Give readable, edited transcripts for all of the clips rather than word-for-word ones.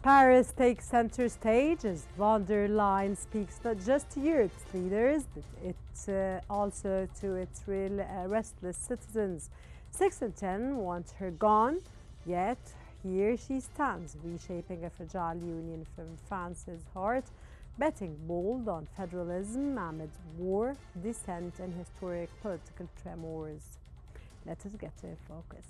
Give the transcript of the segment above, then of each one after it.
Paris takes center stage as von der Leyen speaks not just to Europe's leaders, but also to its restless citizens. 6 in 10 want her gone, yet here she stands, reshaping a fragile union from France's heart, betting bold on federalism amid war, dissent and historic political tremors. Let us get to focus.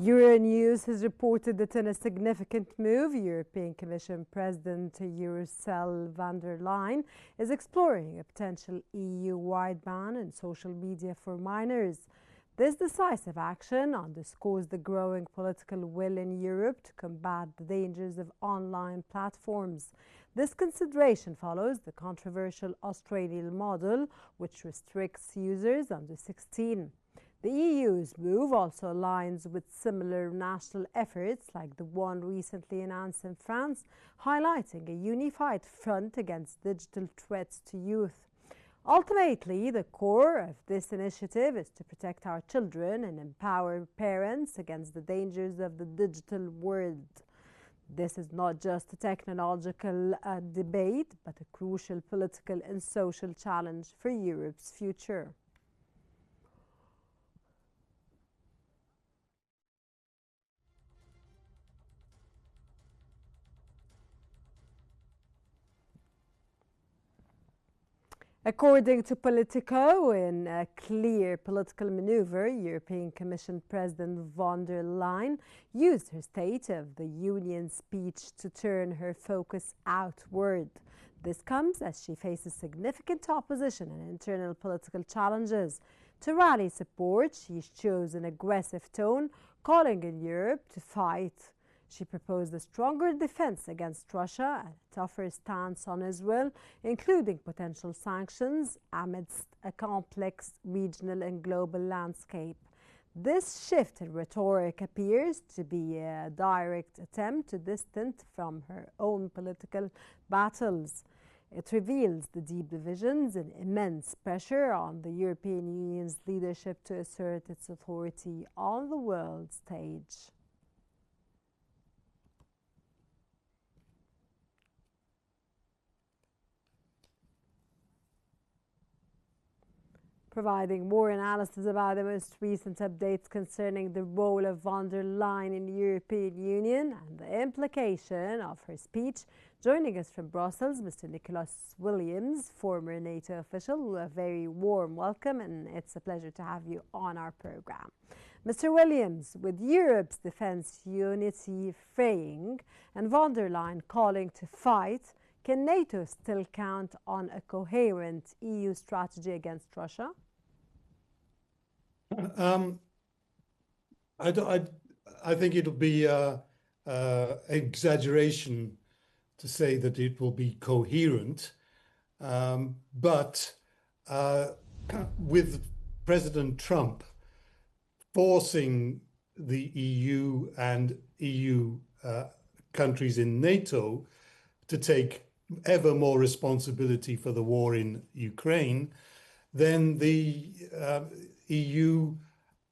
Qnews has reported that in a significant move, European Commission President Ursula von der Leyen is exploring a potential EU-wide ban on social media for minors. This decisive action underscores the growing political will in Europe to combat the dangers of online platforms. This consideration follows the controversial Australian model, which restricts users under 16. The EU's move also aligns with similar national efforts like the one recently announced in France, highlighting a unified front against digital threats to youth. Ultimately, the core of this initiative is to protect our children and empower parents against the dangers of the digital world. This is not just a technological debate, but a crucial political and social challenge for Europe's future. According to Politico, in a clear political maneuver, European Commission President von der Leyen used her State of the Union speech to turn her focus outward. This comes as she faces significant opposition and internal political challenges. To rally support, she chose an aggressive tone, calling on Europe to fight. She proposed a stronger defense against Russia and a tougher stance on Israel, including potential sanctions amidst a complex regional and global landscape. This shift in rhetoric appears to be a direct attempt to distance from her own political battles. It reveals the deep divisions and immense pressure on the European Union's leadership to assert its authority on the world stage. Providing more analysis about the most recent updates concerning the role of von der Leyen in the European Union and the implication of her speech. Joining us from Brussels, Mr. Nicholas Williams, former NATO official. A very warm welcome, and it's a pleasure to have you on our program. Mr. Williams, with Europe's defence unity fraying and von der Leyen calling to fight, can NATO still count on a coherent EU strategy against Russia? I think it'll be exaggeration to say that it will be coherent, but with President Trump forcing the EU and EU countries in NATO to take ever more responsibility for the war in Ukraine, then the EU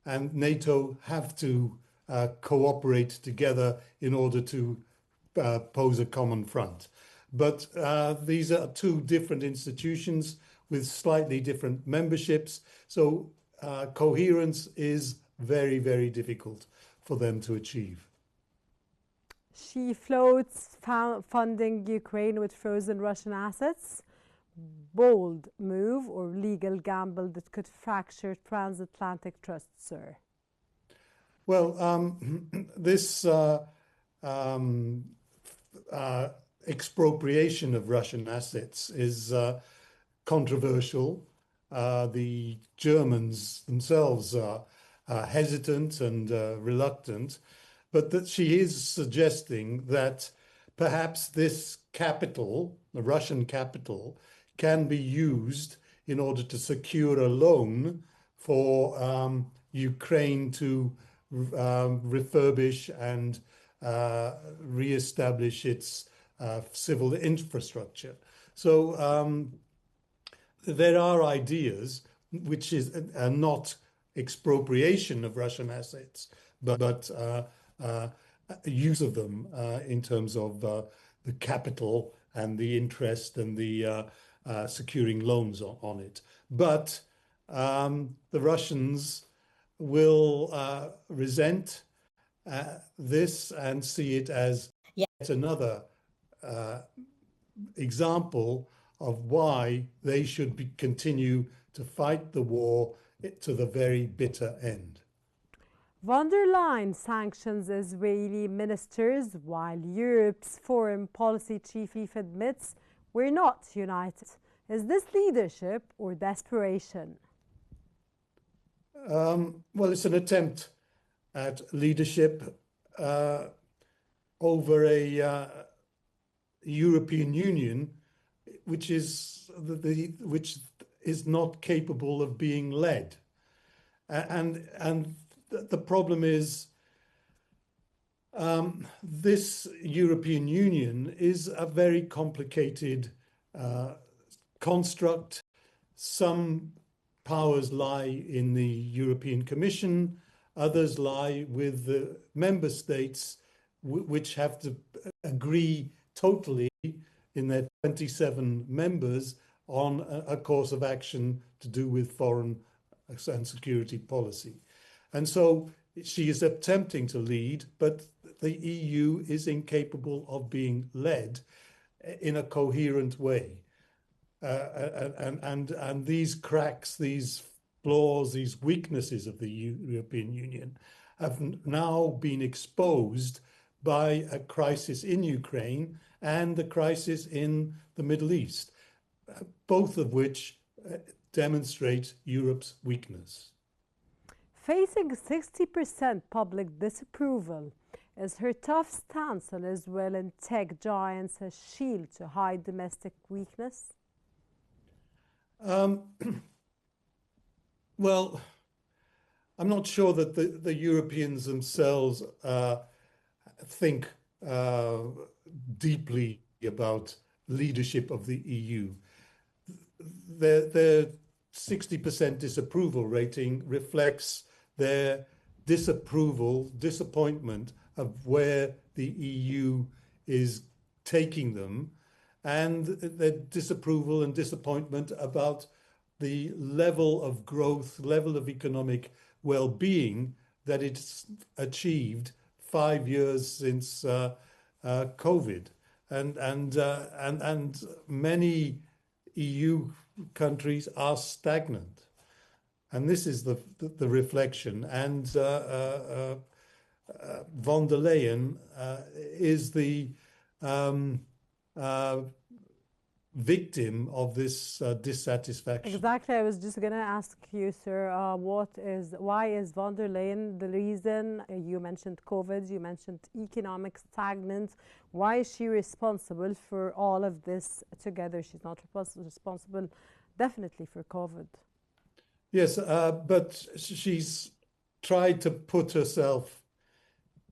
and NATO have to cooperate together in order to pose a common front. But these are two different institutions with slightly different memberships, so coherence is very, very difficult for them to achieve. She floats funding Ukraine with frozen Russian assets. Bold move or legal gamble that could fracture transatlantic trust, sir? Well, this expropriation of Russian assets is controversial. The Germans themselves hesitant and reluctant, but that she is suggesting that perhaps this capital, the Russian capital, can be used in order to secure a loan for Ukraine to refurbish and reestablish its civil infrastructure. So there are ideas which is not expropriation of Russian assets, but use of them in terms of the capital and the interest and the securing loans on it. But the Russians will resent this and see it as yet another example of why they should continue to fight the war to the very bitter end. Von der Leyen sanctions Israeli ministers while Europe's foreign policy chief admits we're not united. Is this leadership or desperation? Well, it's an attempt at leadership over a European Union which is not capable of being led, and the problem is this European Union is a very complicated construct. Some powers lie in the European Commission, others lie with the member states, which have to agree totally in their 27 members on a course of action to do with foreign and security policy. And so she is attempting to lead, but the EU is incapable of being led in a coherent way. And these cracks, these flaws, these weaknesses of the European Union have now been exposed by a crisis in Ukraine and the crisis in the Middle East, both of which demonstrate Europe's weakness. Facing 60% public disapproval, is her tough stance on Israel and tech giants a shield to hide domestic weakness? Well, I'm not sure that the Europeans themselves think deeply about leadership of the EU. Their 60% disapproval rating reflects their disappointment of where the EU is taking them, and their disapproval and disappointment about the level of growth, level of economic well-being that it's achieved 5 years since COVID, and many EU countries are stagnant, and this is the reflection. And von der Leyen is the victim of this dissatisfaction. Exactly. I was just going to ask you, sir, why is von der Leyen the reason? You mentioned COVID, you mentioned economic stagnant. Why is she responsible for all of this together? She's not responsible definitely for COVID. Yes, but she's tried to put herself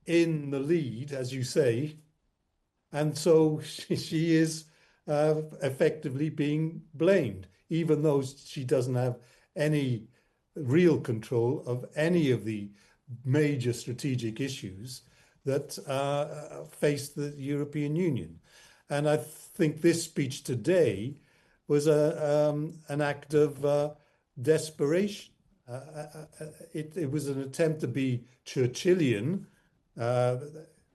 in the lead, as you say, and so she is effectively being blamed, even though she doesn't have any real control of any of the major strategic issues that face the European Union. And I think this speech today was an act of desperation. It was an attempt to be Churchillian.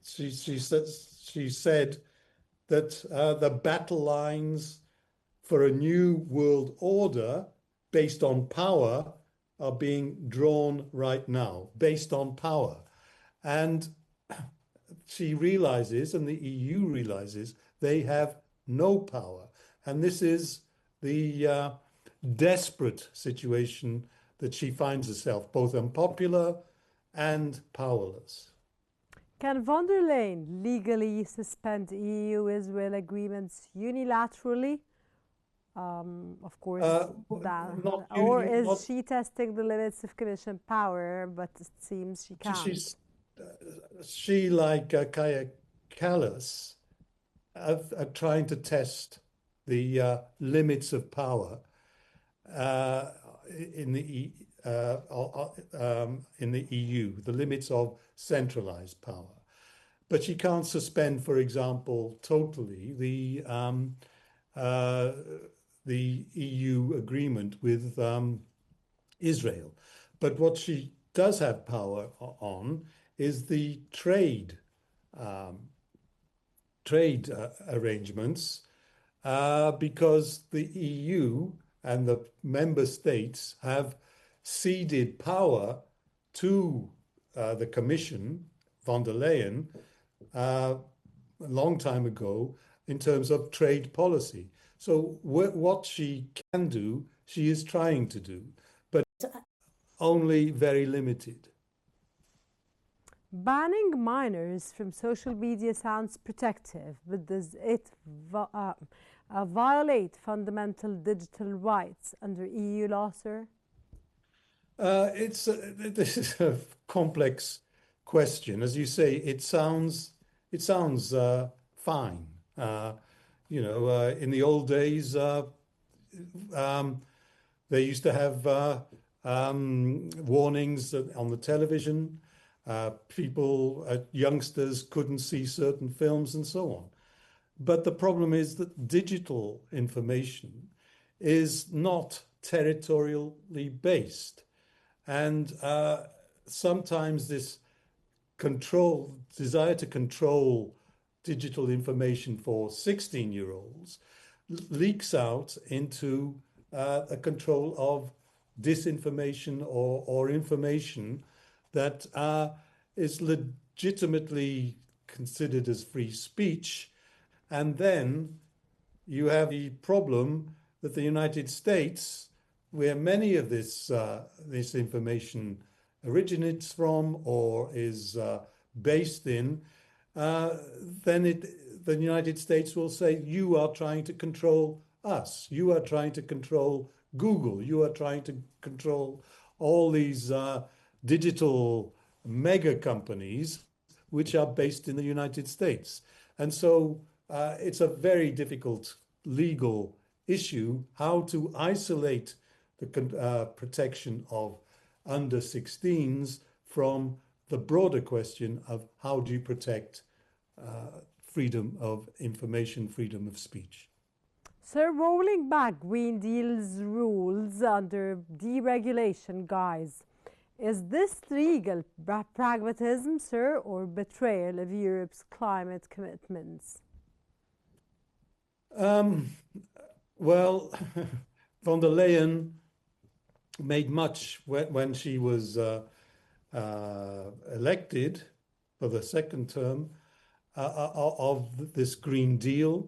She said that the battle lines for a new world order based on power are being drawn right now, based on power. And she realizes, and the EU realizes, they have no power. And this is the desperate situation that she finds herself both unpopular and powerless. Can von der Leyen legally suspend EU-Israel agreements unilaterally? Of course, or is she testing the limits of Commission power? But it seems she can't. She, like Kaya Kallas, are trying to test the limits of power in the EU, the limits of centralized power. But she can't suspend, for example, totally the EU agreement with Israel. But what she does have power on is the trade arrangements, because the EU and the member states have ceded power to the Commission, von der Leyen, a long time ago in terms of trade policy. So what she can do, she is trying to do, but only very limited. Banning minors from social media sounds protective, but does it violate fundamental digital rights under EU law, sir? This is a complex question. As you say, it sounds fine. In the old days, they used to have warnings on the television. Youngsters couldn't see certain films and so on. But the problem is that digital information is not territorially based. And sometimes this desire to control digital information for 16-year-olds leaks out into a control of disinformation or information that is legitimately considered as free speech. And then you have the problem that the United States, where many of this information originates from or is based in, then the United States will say, you are trying to control us. You are trying to control Google. You are trying to control all these digital mega companies which are based in the United States. And so it's a very difficult legal issue how to isolate the protection of under 16s from the broader question of how do you protect freedom of information, freedom of speech. Sir, rolling back Green Deal's rules under deregulation guise, is this legal pragmatism, sir, or betrayal of Europe's climate commitments? Well, von der Leyen made much when she was elected for the second term of this Green Deal.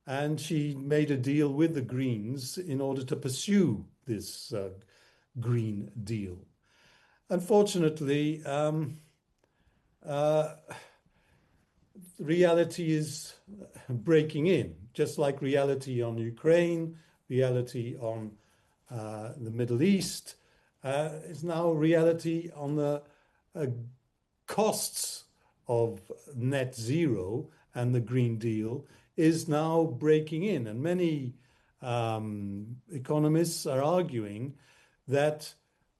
And she made a deal with the Greens in order to pursue this Green Deal. Unfortunately, reality is breaking in, just like reality on Ukraine, reality on the Middle East, is now reality on the costs of net zero, and the Green Deal is now breaking in. And many economists are arguing that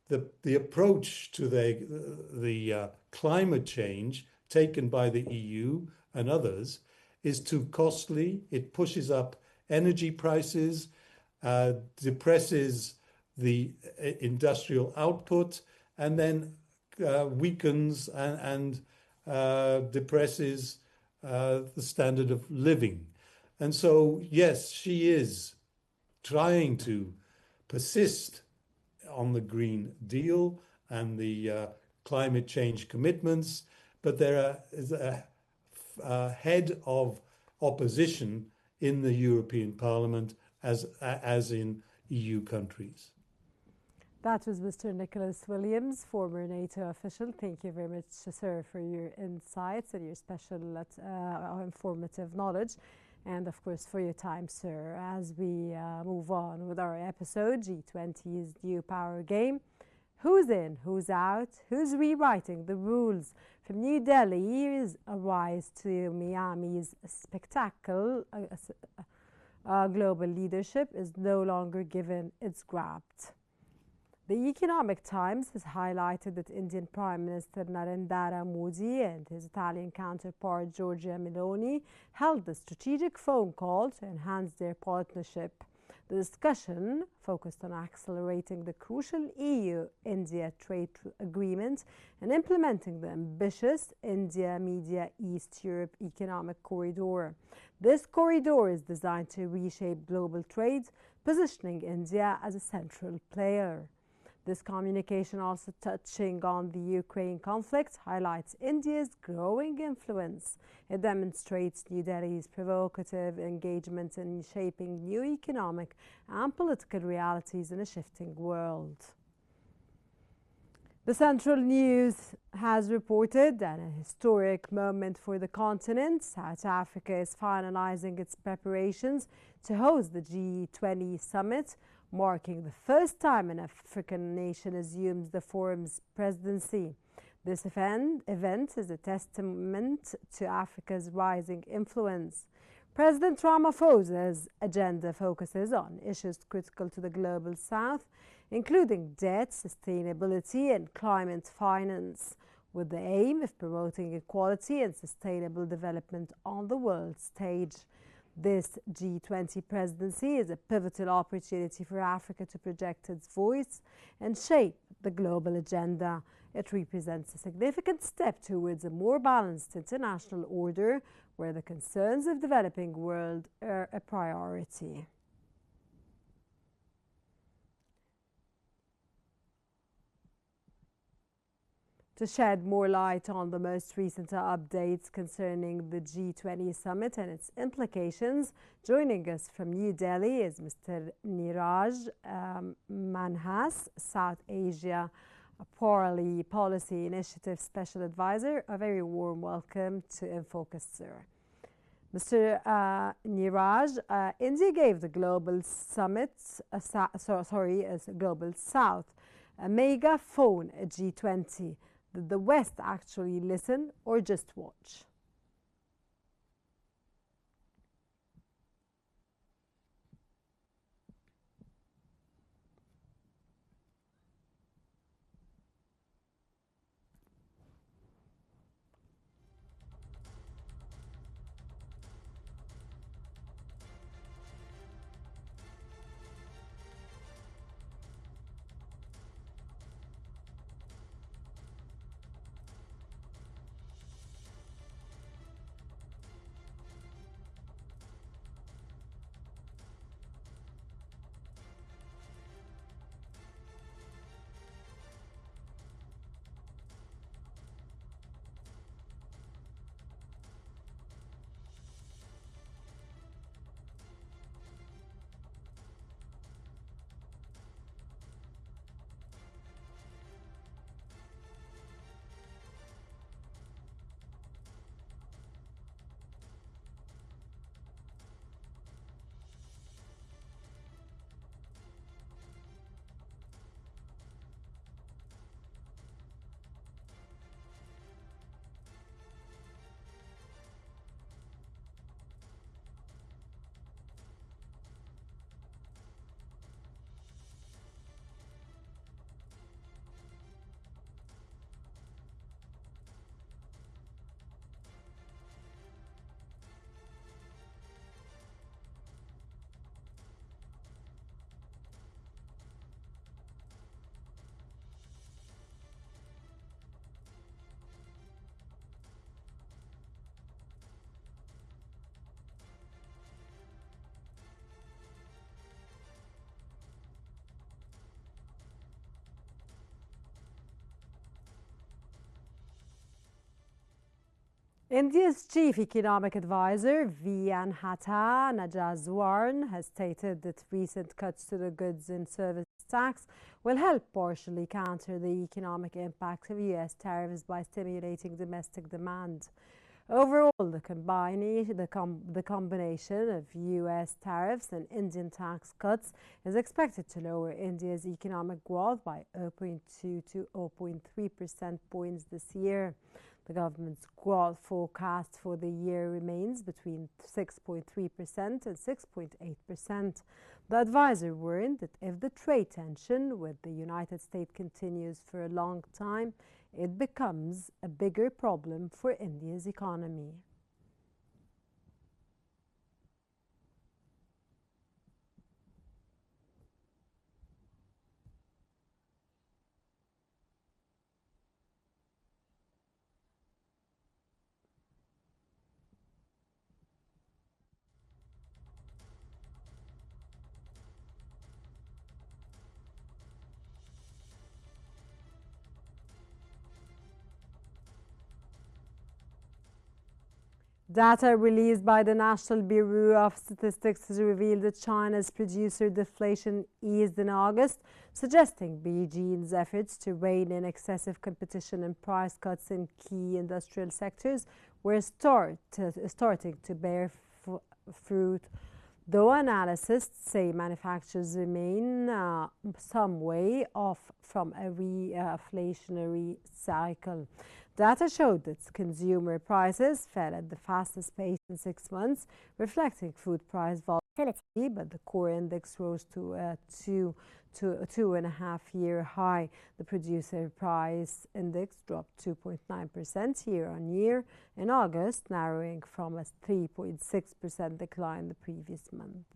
the approach to the climate change taken by the EU and others is too costly. It pushes up energy prices, depresses the industrial output, and then weakens and depresses the standard of living. And so, yes, she is trying to persist on the Green Deal and the climate change commitments, but there is a head of opposition in the European Parliament as in EU countries. That was Mr. Nicholas Williams, former NATO official. Thank you very much, sir, for your insights and your special informative knowledge. And of course, for your time, sir. As we move on with our episode, G20's new power game. Who's in, who's out, who's rewriting the rules? From New Delhi's rise to Miami's spectacle, global leadership is no longer given its grabbed. The Economic Times has highlighted that Indian Prime Minister Narendra Modi and his Italian counterpart Giorgia Meloni held a strategic phone call to enhance their partnership. The discussion focused on accelerating the crucial EU-India trade agreement and implementing the ambitious India-Media-East Europe economic corridor. This corridor is designed to reshape global trade, positioning India as a central player. This communication, also touching on the Ukraine conflict, highlights India's growing influence. It demonstrates New Delhi's provocative engagement in shaping new economic and political realities in a shifting world. The Central News has reported that a historic moment for the continent. South Africa is finalizing its preparations to host the G20 summit, marking the first time an African nation assumes the forum's presidency. This event is a testament to Africa's rising influence. President Ramaphosa's agenda focuses on issues critical to the global south, including debt, sustainability, and climate finance, with the aim of promoting equality and sustainable development on the world stage. This G20 presidency is a pivotal opportunity for Africa to project its voice and shape the global agenda. It represents a significant step towards a more balanced international order where the concerns of the developing world are a priority. To shed more light on the most recent updates concerning the G20 summit and its implications, joining us from New Delhi is Mr. Niraj Manhas, South Asia Policy Initiative Special Advisor. A very warm welcome to InFocus, sir. Mr. Niraj, India gave the Global Summit, Global South, a megaphone at G20. Did the West actually listen or just watch? India's chief economic advisor, V. Anhata Najaswaran, has stated that recent cuts to the goods and service tax will help partially counter the economic impact of US tariffs by stimulating domestic demand. Overall, the combination of US tariffs and Indian tax cuts is expected to lower India's economic growth by 0.2 to 0.3 percentage points this year. The government's growth forecast for the year remains between 6.3% and 6.8%. The advisor warned that if the trade tension with the United States continues for a long time, it becomes a bigger problem for India's economy. Data released by the National Bureau of Statistics has revealed that China's producer deflation eased in August, suggesting Beijing's efforts to rein in excessive competition and price cuts in key industrial sectors were starting to bear fruit. Though analysts say manufacturers remain some way off from a reflationary cycle. Data showed that consumer prices fell at the fastest pace in 6 months, reflecting food price volatility, but the core index rose to a 2.5-year high. The producer price index dropped 2.9% year on year in August, narrowing from a 3.6% decline the previous month.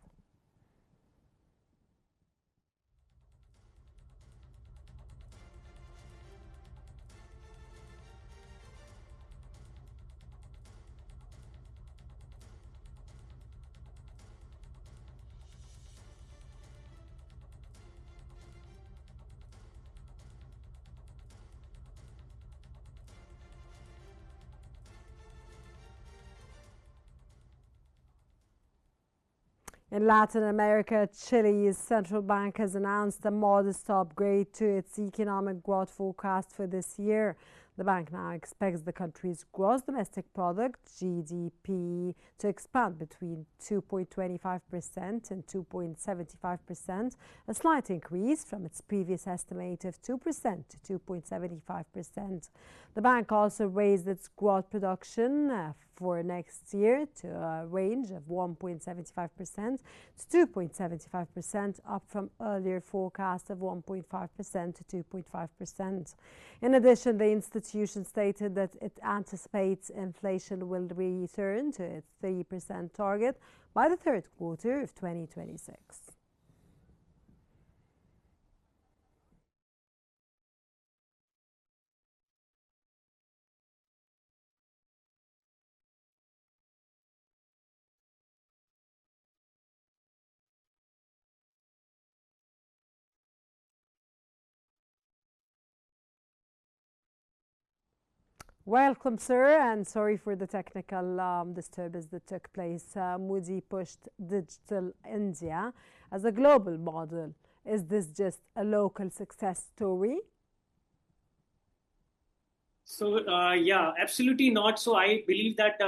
In Latin America, Chile's central bank has announced a modest upgrade to its economic growth forecast for this year. The bank now expects the country's gross domestic product, GDP, to expand between 2.25% and 2.75%, a slight increase from its previous estimate of 2% to 2.75%. The bank also raised its growth production for next year to a range of 1.75% to 2.75%, up from earlier forecast of 1.5% to 2.5%. In addition, the institution stated that it anticipates inflation will return to its 3% target by the third quarter of 2026. Welcome, sir, and sorry for the technical disturbance that took place. Modi pushed Digital India as a global model. Is this just a local success story? So, yeah, absolutely not. So, I believe that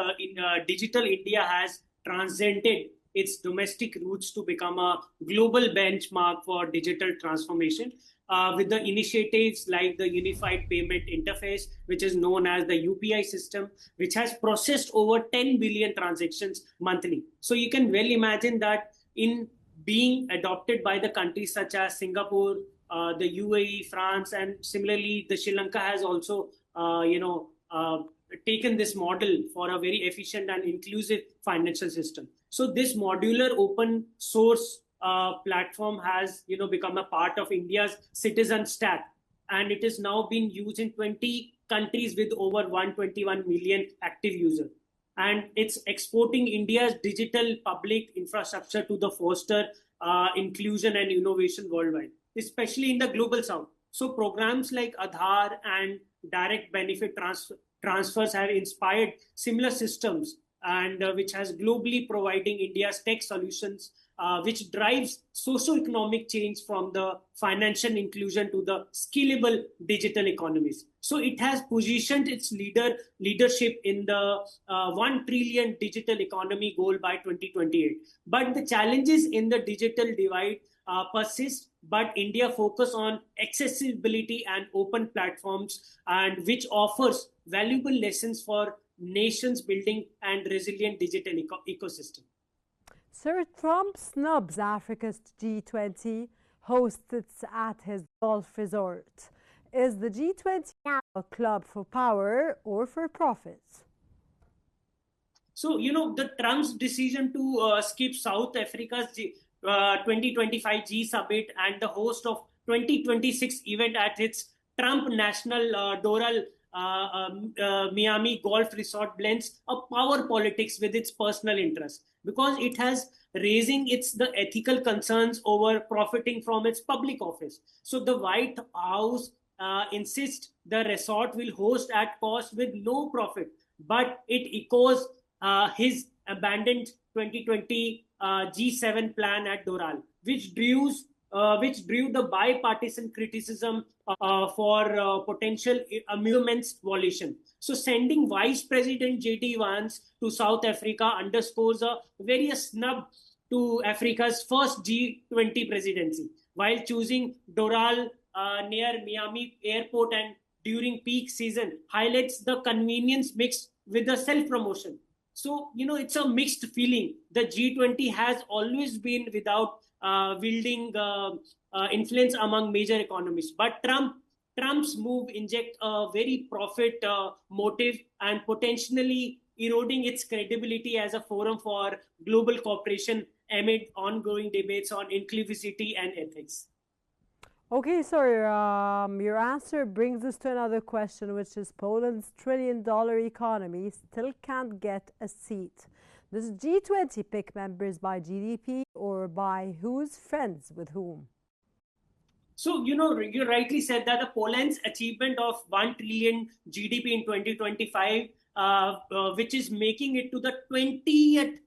Digital India has transcended its domestic roots to become a global benchmark for digital transformation. With the initiatives like the Unified Payment Interface, which is known as the UPI system, which has processed over 10 billion transactions monthly. So you can well imagine that in being adopted by the countries such as Singapore, the UAE, France, and similarly, the Sri Lanka has also, taken this model for a very efficient and inclusive financial system. So this modular open source platform has become a part of India's citizen stack, and it is now being used in 20 countries with over 121 million active users. And it's exporting India's digital public infrastructure to the foster inclusion and innovation worldwide, especially in the global south. So programs like Aadhaar and direct benefit transfers have inspired similar systems, and which has globally providing India's tech solutions, which drives socio-economic change from the financial inclusion to the scalable digital economies. So it has positioned its leadership in the 1 trillion digital economy goal by 2028. But the challenges in the digital divide persist, but India focus on accessibility and open platforms, and which offers valuable lessons for nations building and resilient digital ecosystem. Sir, Trump snubs Africa's G20, hosts it at his golf resort. Is the G20 now a club for power or for profit? So, the Trump's decision to skip South Africa's 2025 G Summit and the host of 2026 event at its Trump National Doral Miami Golf Resort blends a power politics with its personal interest, because it has raising the ethical concerns over profiting from its public office. So the White House insists the resort will host at cost with no profit, but it echoes his abandoned 2020 G7 plan at Doral, which drew the bipartisan criticism for potential amusements violation. So sending Vice President J.D. Vance to South Africa underscores a various snub to Africa's first G20 presidency, while choosing Doral near Miami airport and during peak season highlights the convenience mixed with the self-promotion. So, it's a mixed feeling. The G20 has always been without wielding influence among major economies. But Trump's move inject a very profit motive and potentially eroding its credibility as a forum for global cooperation amid ongoing debates on inclusivity and ethics. Okay, sorry, your answer brings us to another question, which is Poland's trillion-dollar economy still can't get a seat. Does G20 pick members by GDP or by who's friends with whom? So, you rightly said that the Poland's achievement of 1 trillion GDP in 2025, which is making it to the 20th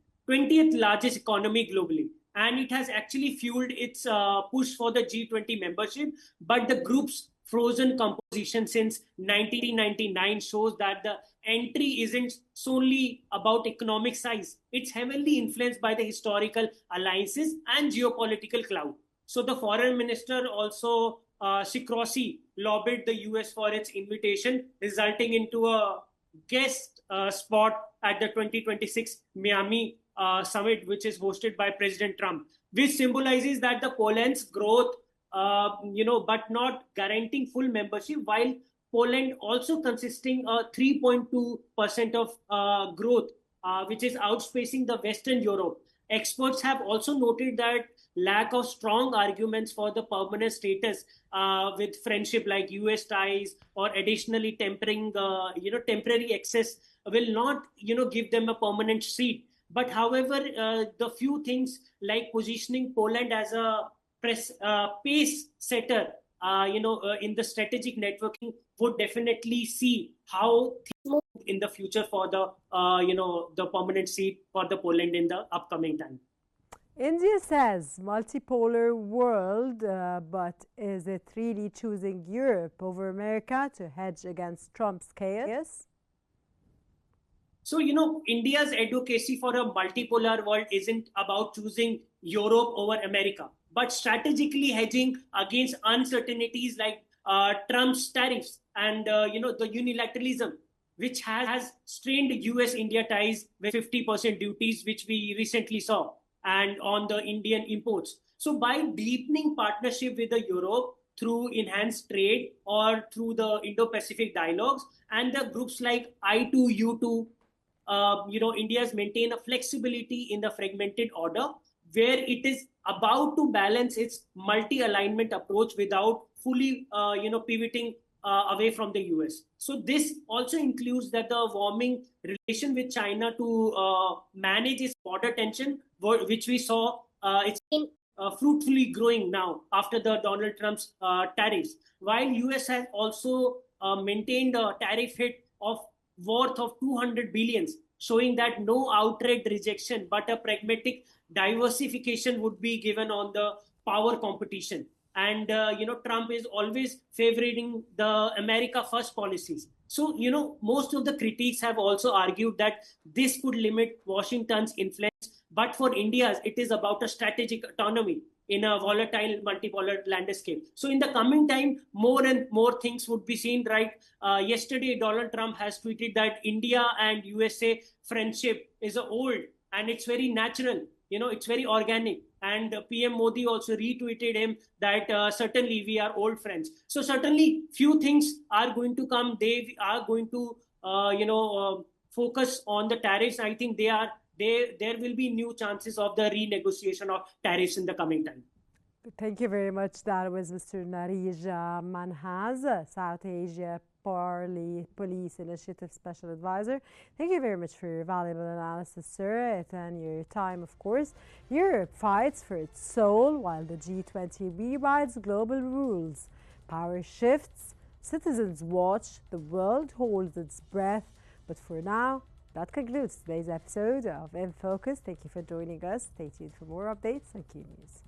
largest economy globally. And it has actually fueled its push for the G20 membership. But the group's frozen composition since 1999 shows that the entry isn't solely about economic size. It's heavily influenced by the historical alliances and geopolitical clout. So the foreign minister also, Shikrosi, lobbied the US for its invitation, resulting into a guest spot at the 2026 Miami summit, which is hosted by President Trump, which symbolizes that the Poland's growth, but not guaranteeing full membership, while Poland also consisting 3.2% of growth, which is outspacing the Western Europe. Experts have also noted that lack of strong arguments for the permanent status with friendship like US ties or additionally temporary access will not, give them a permanent seat. But however, the few things like positioning Poland as a pace setter, in the strategic networking would definitely see how things move in the future for the, the permanent seat for the Poland in the upcoming time. India says multipolar world, but is it really choosing Europe over America to hedge against Trump's chaos? So, India's advocacy for a multipolar world isn't about choosing Europe over America, but strategically hedging against uncertainties like Trump's tariffs and, the unilateralism, which has strained US-India ties with 50% duties, which we recently saw, and on the Indian imports. So by deepening partnership with the Europe through enhanced trade or through the Indo-Pacific dialogues and the groups like I2U2, India's maintain a flexibility in the fragmented order where it is about to balance its multi-alignment approach without fully, pivoting away from the US. So this also includes that the warming relation with China to manage its border tension, which we saw it's fruitfully growing now after the Donald Trump's tariffs. While US has also maintained a tariff hit of worth of 200 billions, showing that no outright rejection but a pragmatic diversification would be given on the power competition. And Trump is always favoring the America first policies. So most of the critics have also argued that this could limit Washington's influence, but for India it is about a strategic autonomy in a volatile multipolar landscape. So in the coming time, more and more things would be seen, right? Yesterday Donald Trump has tweeted that India and USA friendship is old and it's very natural, it's very organic. And PM Modi also retweeted him that certainly we are old friends. So certainly few things are going to come. They are going to focus on the tariffs. I think there will be new chances of the renegotiation of tariffs in the coming time. Thank you very much. That was Mr. Narij Manhaz, South Asia Police Initiative Special Advisor. Thank you very much for your valuable analysis, sir, and your time, of course. Europe fights for its soul while the G20 rewrites global rules. Power shifts, citizens watch, the world holds its breath. But for now, that concludes today's episode of In Focus. Thank you for joining us. Stay tuned for more updates on Qnews.